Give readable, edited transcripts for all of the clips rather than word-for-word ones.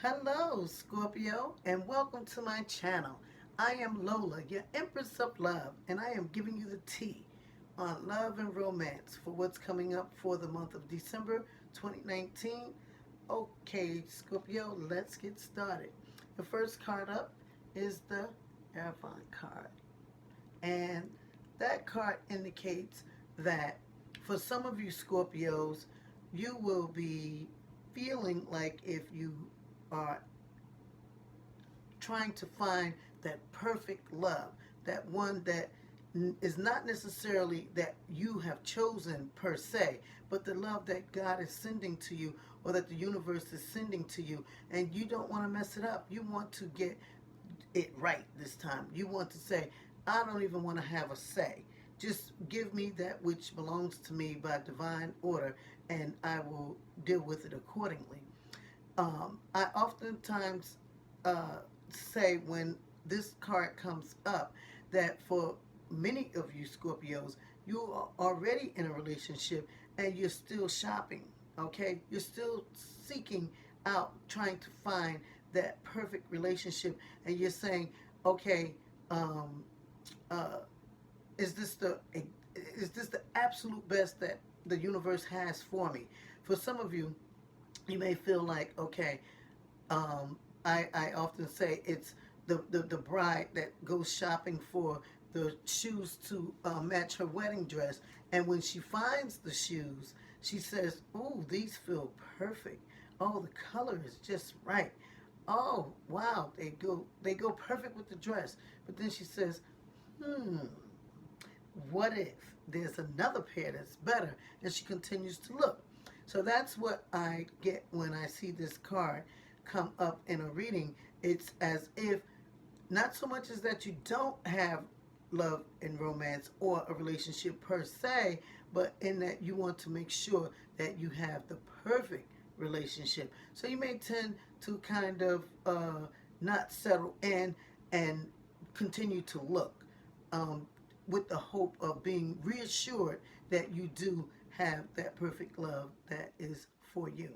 Hello, Scorpio, and welcome to my channel. I am Lola, your Empress of Love, and I am giving you the tea on love and romance for what's coming up for the month of December 2019. Okay, Scorpio, let's get started. The first card up is the Avant card, and that card indicates that for some of you Scorpios, you will be feeling like if you are trying to find that perfect love, that one that is not necessarily that you have chosen per se, but the love that God is sending to you or that the universe is sending to you, and you don't want to mess it up. You want to get it right this time. You want to say, I don't even want to have a say. Just give me that which belongs to me by divine order, and I will deal with it accordingly. I oftentimes say when this card comes up that for many of you Scorpios, you are already in a relationship and you're still shopping, okay? You're still seeking out, trying to find that perfect relationship, and you're saying, okay, um, uh, is this the is this the absolute best that the universe has for me? For some of you, you may feel like, okay, um, I often say it's the bride that goes shopping for the shoes to match her wedding dress. And when she finds the shoes, she says, "Ooh, these feel perfect. Oh, the color is just right. Oh, wow, they go perfect with the dress." But then she says, "Hmm, what if there's another pair that's better?" And she continues to look. So that's what I get when I see this card come up in a reading. It's as if not so much as that you don't have love and romance or a relationship per se, but in that you want to make sure that you have the perfect relationship. So you may tend to kind of not settle in and continue to look, um, with the hope of being reassured that you do have that perfect love that is for you.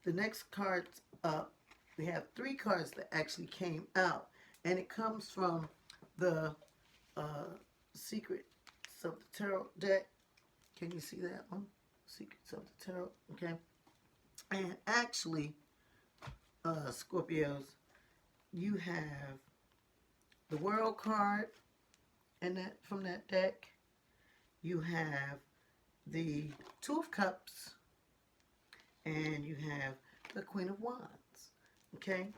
The next cards up, we have three cards that actually came out, and it comes from the uh, Secrets of the Tarot deck. Can you see that one? Secrets of the Tarot. Okay. And actually, Scorpios, you have the World card and that from that deck. You have the Two of Cups, and you have the Queen of Wands. Okay.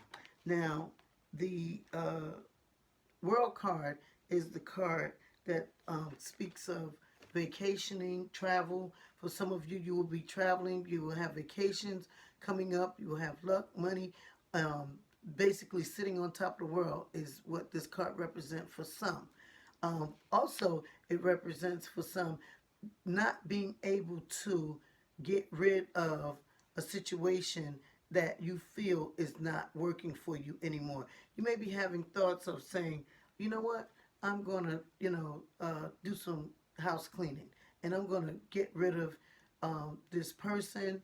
Now, the World card is the card that speaks of vacationing, travel. For some of you, you will be traveling. You will have vacations coming up. You will have luck, money. Um, Basically, sitting on top of the world is what this card represents for some. Also, it represents for some not being able to get rid of a situation that you feel is not working for you anymore. You may be having thoughts of saying, you know what, I'm going to, do some house cleaning, and I'm going to get rid of this person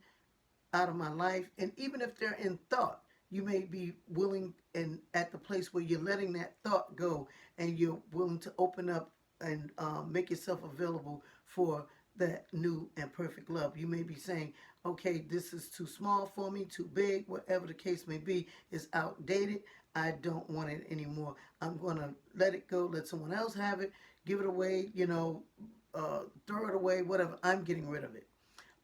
out of my life. And even if they're in thought, you may be willing and at the place where you're letting that thought go, and you're willing to open up and make yourself available for that new and perfect love. You may be saying, okay, this is too small for me, too big, whatever the case may be, is outdated. I don't want it anymore. I'm going to let it go, let someone else have it, give it away, throw it away, whatever. I'm getting rid of it,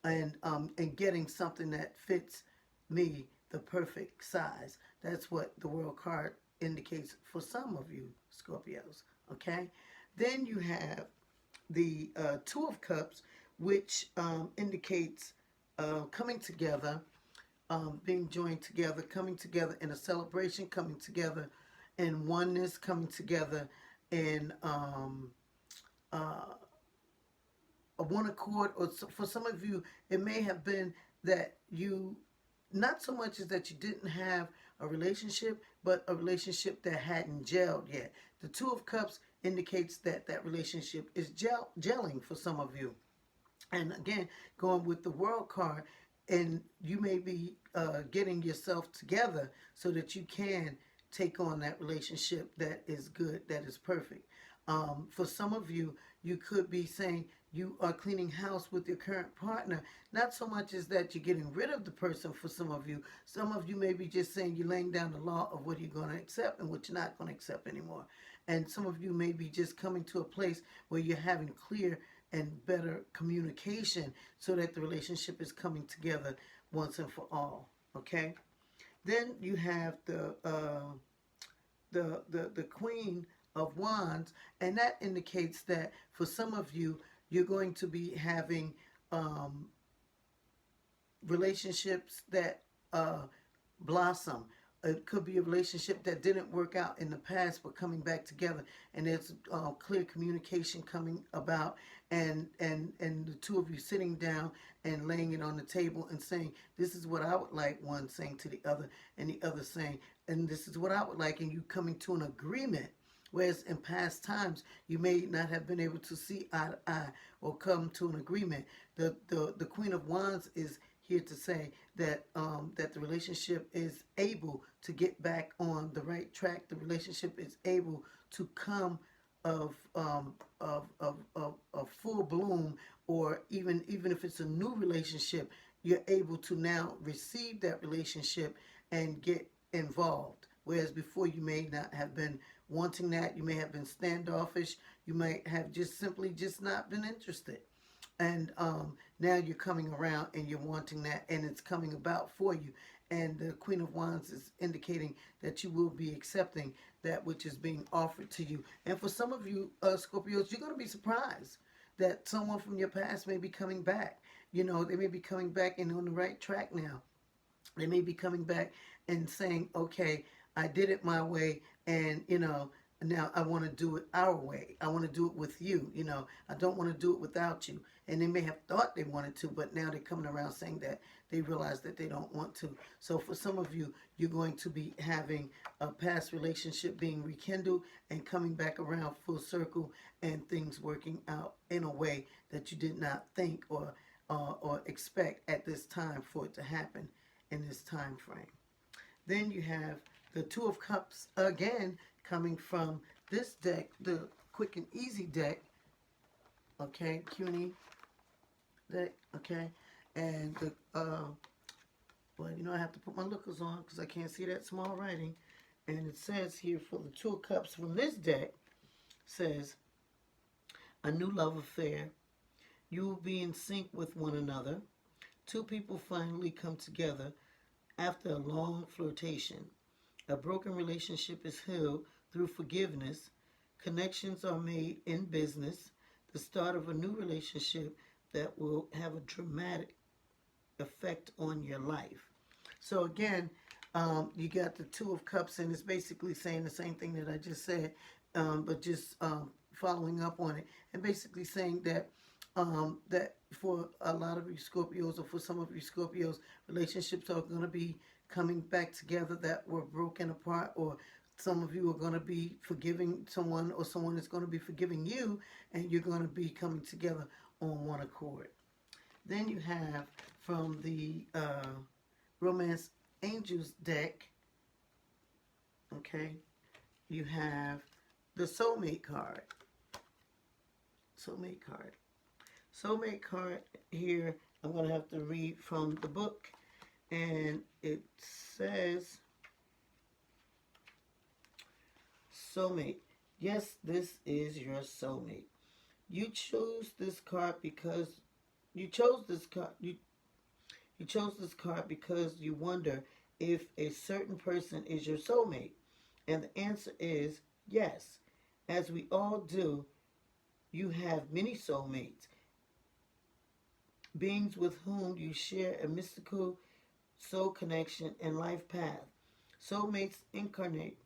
and getting something that fits me, the perfect size. That's what the World card indicates for some of you Scorpios. Okay, then you have the Two of Cups, which indicates coming together, being joined together, coming together in a celebration, coming together in oneness, coming together in uh, a one accord. Or for some of you, it may have been that you, not so much as that you didn't have a relationship, but a relationship that hadn't gelled yet. The Two of Cups indicates that that relationship is gelling for some of you. And again, going with the World card, and you may be getting yourself together so that you can take on that relationship that is good, that is perfect. For some of you, you could be saying you are cleaning house with your current partner. Not so much as that you're getting rid of the person for some of you. Some of you may be just saying you're laying down the law of what you're going to accept and what you're not going to accept anymore. And some of you may be just coming to a place where you're having clear and better communication so that the relationship is coming together once and for all. Okay? Then you have the Queen of Wands, and that indicates that for some of you, you're going to be having um, relationships that blossom. It could be a relationship that didn't work out in the past, but coming back together, and there's clear communication coming about, and the two of you sitting down and laying it on the table and saying, "This is what I would like." One saying to the other, and the other saying, "And this is what I would like," and you coming to an agreement. Whereas in past times, you may not have been able to see eye to eye or come to an agreement. The Queen of Wands is here to say that that the relationship is able to get back on the right track. The relationship is able to come of full bloom, or even if it's a new relationship, you're able to now receive that relationship and get involved. Whereas before you may not have been wanting that, you may have been standoffish, you might have just simply just not been interested. And now you're coming around and you're wanting that, and it's coming about for you. And the Queen of Wands is indicating that you will be accepting that which is being offered to you. And for some of you, Scorpios, you're going to be surprised that someone from your past may be coming back. You know, they may be coming back and on the right track now. They may be coming back and saying, okay, I did it my way, and, you know, now I want to do it our way. I want to do it with you. You know, I don't want to do it without you. And they may have thought they wanted to, but now they're coming around saying that they realize that they don't want to. So for some of you, you're going to be having a past relationship being rekindled and coming back around full circle, and things working out in a way that you did not think or expect at this time for it to happen in this time frame. Then you have the Two of Cups again coming from this deck, the Quick and Easy deck. Okay, CUNY deck. Okay, and the well, you know, I have to put my lookers on because I can't see that small writing. And it says here for the Two of Cups from this deck, says a new love affair. You will be in sync with one another. Two people finally come together after a long flirtation. A broken relationship is healed through forgiveness. Connections are made in business. The start of a new relationship that will have a dramatic effect on your life. So again, you got the Two of Cups, and it's basically saying the same thing that I just said, but just following up on it, and basically saying that that for a lot of you Scorpios, or for some of you Scorpios, relationships are going to be coming back together that were broken apart, or some of you are going to be forgiving someone, or someone is going to be forgiving you, and you're going to be coming together on one accord. Then you have from the Romance Angels deck, okay, you have the Soulmate card. Soulmate card. Soulmate card here, I'm going to have to read from the book, and it says, soulmate. Yes, this is your soulmate. You chose this card because you chose this card. You chose this card because you wonder if a certain person is your soulmate. And the answer is yes. As we all do, you have many soulmates, beings with whom you share a mystical soul connection and life path. Soulmates incarnate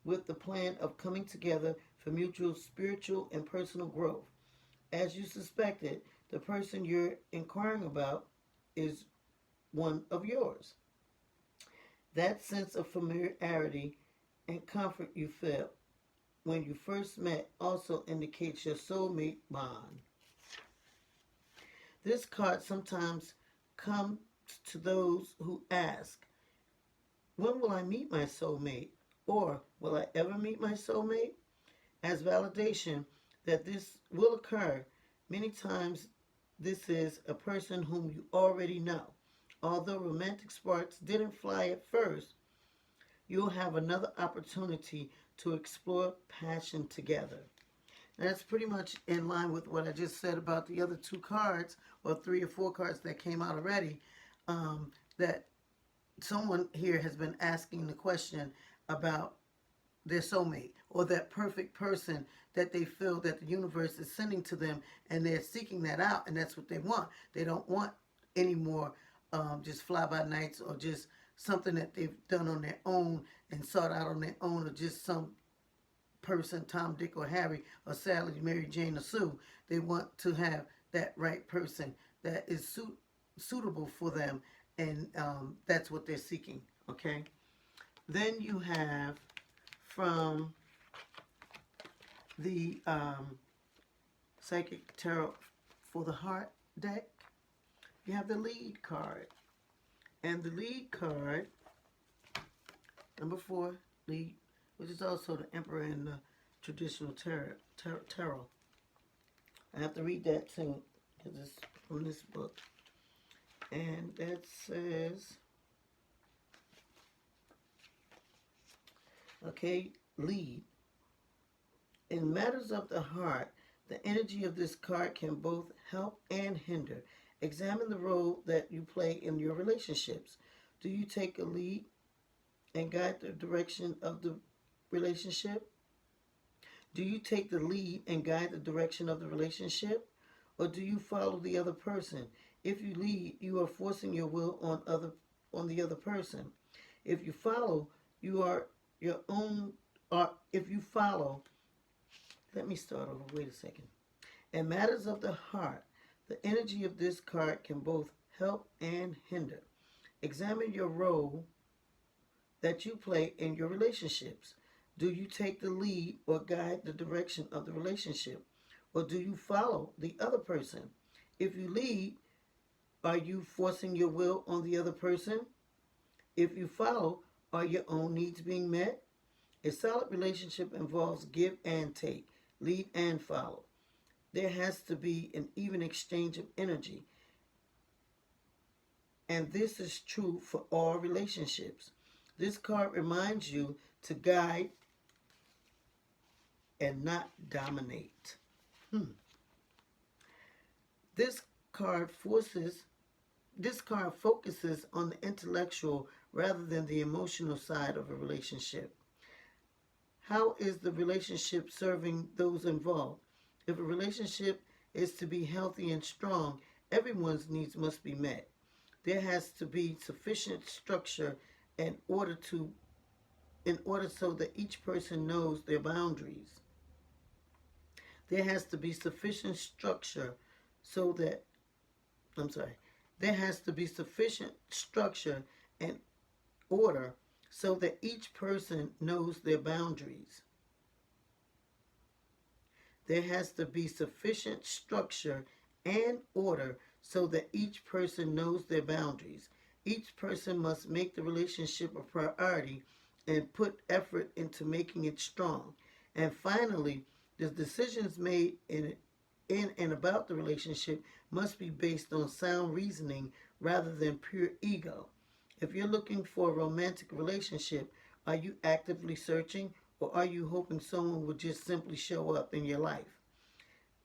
with the plan of coming together for mutual spiritual and personal growth. As you suspected, the person you're inquiring about is one of yours. That sense of familiarity and comfort you felt when you first met also indicates your soulmate bond. This card sometimes comes to those who ask, when will I meet my soulmate? Or will I ever meet my soulmate? As validation that this will occur, many times this is a person whom you already know. Although romantic sparks didn't fly at first, you'll have another opportunity to explore passion together. And that's pretty much in line with what I just said about the other two cards, or three or four cards that came out already. That someone here has been asking the question about their soulmate or that perfect person that they feel that the universe is sending to them, and they're seeking that out, and that's what they want. They don't want any more just fly by nights, or just something that they've done on their own and sought out on their own, or just some person, Tom, Dick, or Harry, or Sally, Mary, Jane, or Sue. They want to have that right person that is suitable for them, and that's what they're seeking. Okay. Then you have from the Psychic Tarot for the Heart deck, you have the lead card. And the lead card, number 4, lead, which is also the Emperor in the traditional tarot. I have to read that too, because it's from this book. And that says, okay, lead. In matters of the heart, the energy of this card can both help and hinder. Examine the role that you play in your relationships. Do you take a lead and guide the direction of the relationship? Do you take the lead and guide the direction of the relationship? Or do you follow the other person? If you lead, you are forcing your will on the other person. If you follow, you are your own, or if you follow, let me start over, wait a second. In matters of the heart, the energy of this card can both help and hinder. Examine your role that you play in your relationships. Do you take the lead or guide the direction of the relationship? Or do you follow the other person? If you lead, are you forcing your will on the other person? If you follow, are your own needs being met? A solid relationship involves give and take, lead and follow. There has to be an even exchange of energy. And this is true for all relationships. This card reminds you to guide and not dominate. This card focuses on the intellectual rather than the emotional side of a relationship. How is the relationship serving those involved? If a relationship is to be healthy and strong, everyone's needs must be met. There has to be sufficient structure in order so that each person knows their boundaries. There has to be sufficient structure so that there has to be sufficient structure and order so that each person knows their boundaries. There has to be sufficient structure and order so that each person knows their boundaries. Each person must make the relationship a priority and put effort into making it strong. And finally, the decisions made in and about the relationship must be based on sound reasoning rather than pure ego. If you're looking for a romantic relationship, are you actively searching, or are you hoping someone will just simply show up in your life?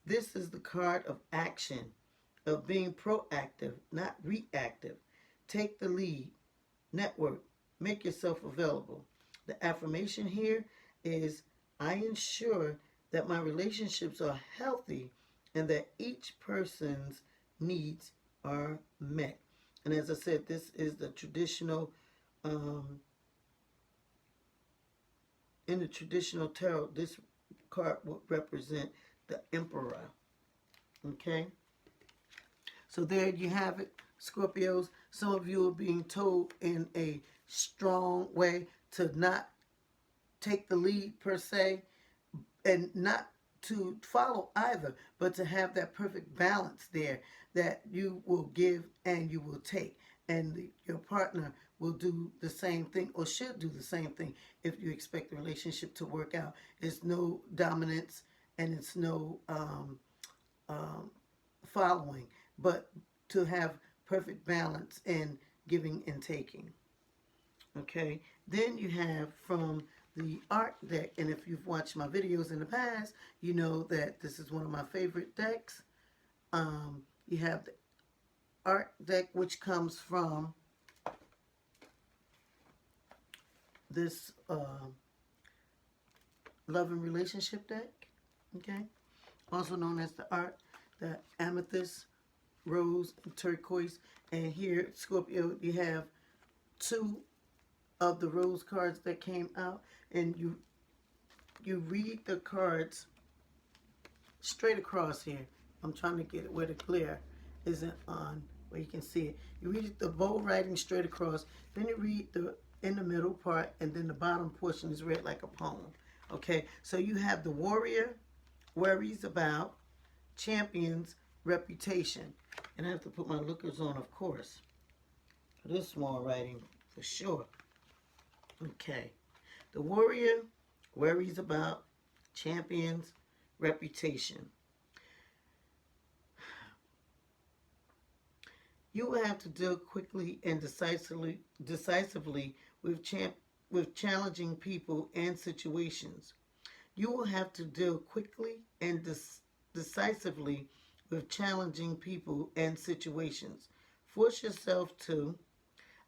This is the card of action, of being proactive, not reactive. Take the lead, network, make yourself available. The affirmation here is, I ensure that my relationships are healthy and that each person's needs are met. And as I said, this is the traditional, in the traditional tarot, this card will represent the Emperor. Okay? So there you have it, Scorpios. Some of you are being told in a strong way to not take the lead per se, and not to follow either, but to have that perfect balance there, that you will give and you will take. and your partner will do the same thing or should do the same thing if you expect the relationship to work out. It's no dominance and it's no um, following, but to have perfect balance in giving and taking. Okay, then you have from the art deck, and if you've watched my videos in the past, you know that this is one of my favorite decks. You have the art deck, which comes from this love and relationship deck. Okay, also known as the amethyst, rose, and turquoise. And here, Scorpio, you have two of the rose cards that came out, and you read the cards straight across here. I'm trying to get it where the glare isn't on, where you can see it. You read the bold writing straight across, then you read the in the middle part, and then the bottom portion is read like a poem. Okay, so you have the warrior, worries about, champions, reputation. And I have to put my lookers on, of course, for this small writing for sure. Okay, the warrior, worries about, champions, reputation. You will have to deal quickly and decisively with challenging people and situations. You will have to deal quickly and decisively with challenging people and situations. Force yourself to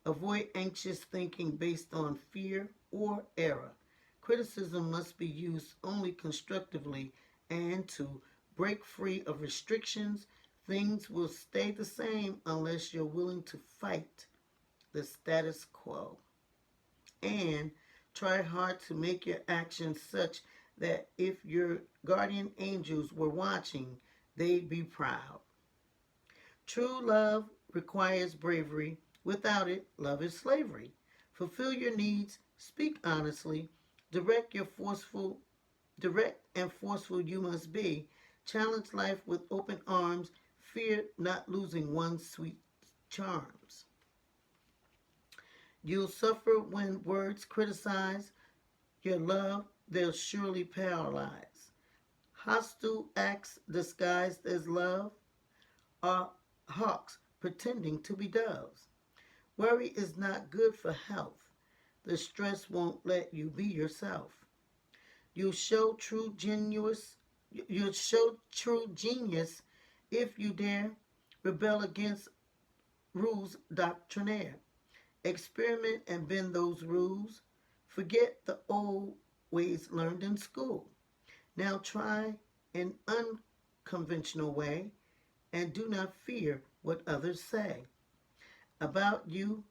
avoid anxious thinking based on fear or error. Criticism must be used only constructively, and to break free of restrictions. Things will stay the same unless you're willing to fight the status quo. And try hard to make your actions such that if your guardian angels were watching, they'd be proud. True love requires bravery. Without it, love is slavery. Fulfill your needs, speak honestly, direct your forceful direct and forceful you must be. Challenge life with open arms. Fear not losing one's sweet charms. You'll suffer when words criticize your love, they'll surely paralyze. Hostile acts disguised as love are hawks pretending to be doves. Worry is not good for health. The stress won't let you be yourself. You'll show true genius. You'll show true genius if you dare rebel against rules doctrinaire. Experiment and bend those rules. Forget the old ways learned in school. Now try an unconventional way and do not fear what others say. About you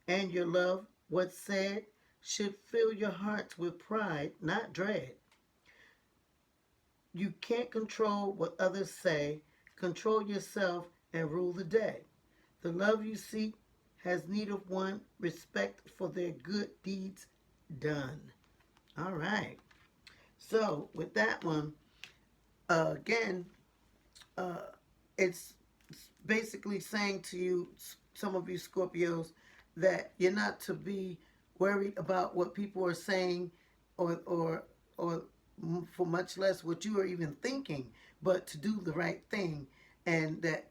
and your love, what's said should fill your hearts with pride, not dread. You can't control what others say. Control yourself and rule the day. The love you seek has need of one respect for their good deeds done. All right. So with that one, again, uh, it's basically saying to you, some of you Scorpios, that you're not to be worried about what people are saying, or for much less what you are even thinking, but to do the right thing, and that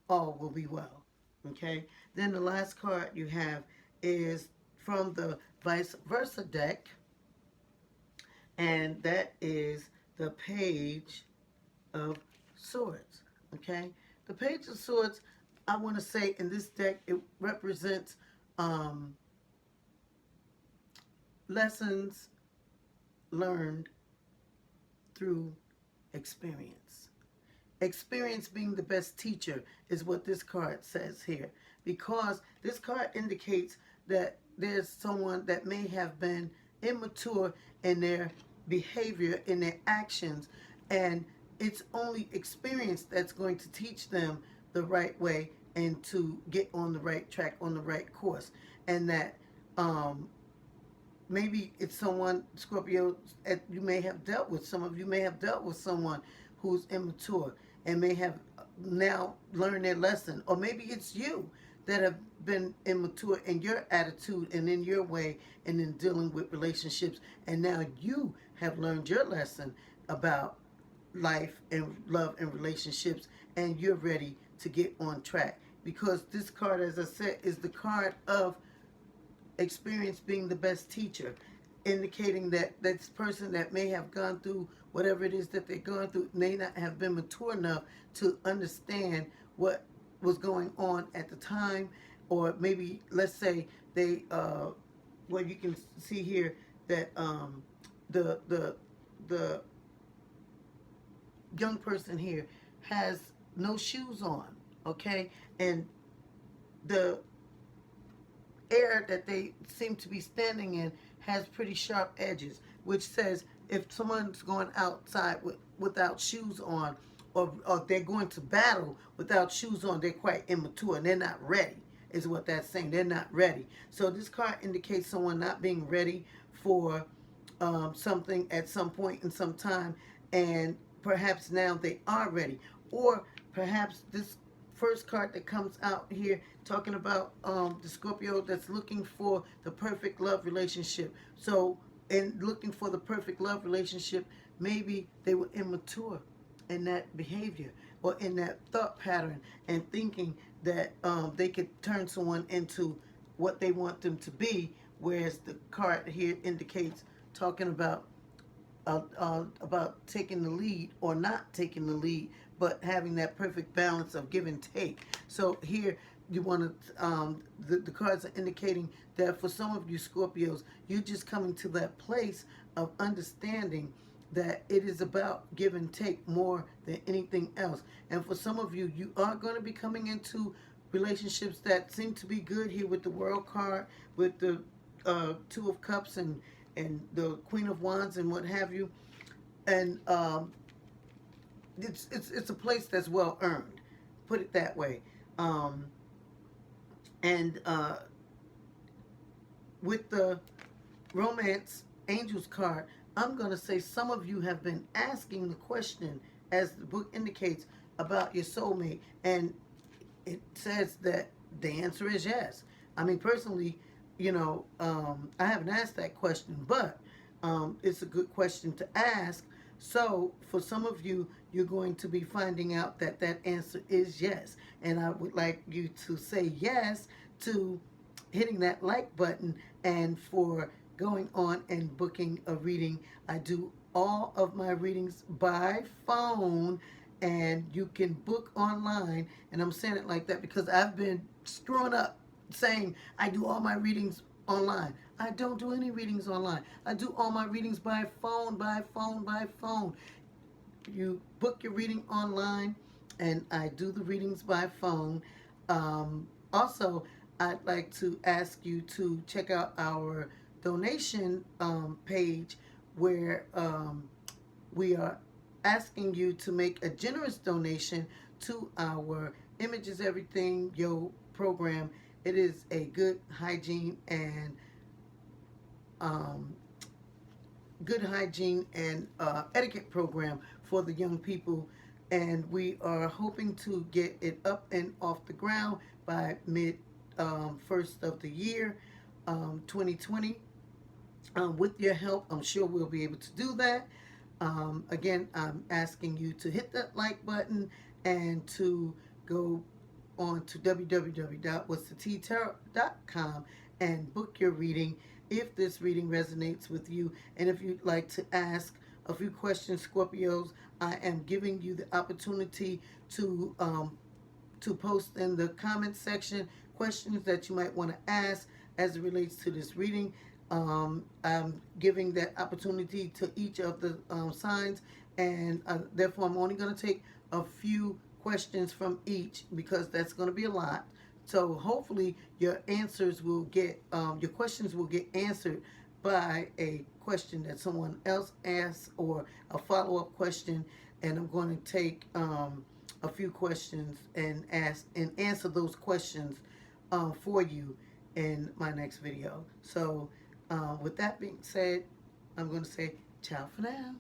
all will be well. Okay. Then the last card you have is from the vice versa deck, and that is the Page of Swords. Okay, the Page of Swords, I want to say in this deck, it represents lessons learned through experience. Experience being the best teacher is what this card says here, because this card indicates that there's someone that may have been immature in their behavior, in their actions, and it's only experience that's going to teach them the right way and to get on the right track, on the right course. And that maybe it's someone, Scorpio, you may have dealt with. Some of you may have dealt with someone who's immature and may have now learned their lesson. Or maybe it's you that have been immature in your attitude and in your way and in dealing with relationships, and now you have learned your lesson about life and love and relationships, and you're ready to get on track. Because this card, as I said, is the card of experience being the best teacher, indicating that this person that may have gone through whatever it is that they're going through may not have been mature enough to understand what was going on at the time, or maybe let's say they well, you can see here that the young person here has no shoes on, okay, and the air that they seem to be standing in has pretty sharp edges, which says if someone's going outside without shoes on, or they're going to battle without shoes on, they're quite immature and they're not ready, is what that's saying. They're not ready. So this card indicates someone not being ready for something at some point in some time, and perhaps now they are ready. Or perhaps this first card that comes out here talking about the Scorpio that's looking for the perfect love relationship. So in looking for the perfect love relationship, maybe they were immature in that behavior or in that thought pattern, and thinking that they could turn someone into what they want them to be, whereas the card here indicates talking about taking the lead or not taking the lead, but having that perfect balance of give and take. So here you want to, the cards are indicating that for some of you Scorpios, you're just coming to that place of understanding that it is about give and take more than anything else. And for some of you, you are going to be coming into relationships that seem to be good here with the World card, with the Two of Cups and the Queen of Wands and what have you. And it's a place that's well earned, put it that way. And with the Romance Angels card, I'm going to say some of you have been asking the question, as the book indicates, about your soulmate. And it says that the answer is yes. I mean, personally, you know, I haven't asked that question, but it's a good question to ask. So for some of you, you're going to be finding out that that answer is yes. And I would like you to say yes to hitting that like button, and for going on and booking a reading. I do all of my readings by phone, and you can book online. And I'm saying it like that because I've been screwing up saying I do all my readings online. I don't do any readings online. I do all my readings by phone, by phone, by phone. You book your reading online, and I do the readings by phone. Also, I'd like to ask you to check out our donation page, where we are asking you to make a generous donation to our Images Everything Yo program. It is a good hygiene and etiquette program for the young people, and we are hoping to get it up and off the ground by mid first of the year 2020. With your help, I'm sure we'll be able to do that. Again, I'm asking you to hit that like button and to go on to www.whatsthettarot.com and book your reading if this reading resonates with you. And if you'd like to ask a few questions, Scorpios, I am giving you the opportunity to post in the comment section questions that you might want to ask as it relates to this reading. I'm giving that opportunity to each of the signs, and therefore I'm only going to take a few questions from each, because that's going to be a lot. So hopefully your answers will get, your questions will get answered by a question that someone else asks, or a follow-up question, and I'm going to take a few questions and answer those questions for you in my next video. So with that being said, I'm going to say ciao for now.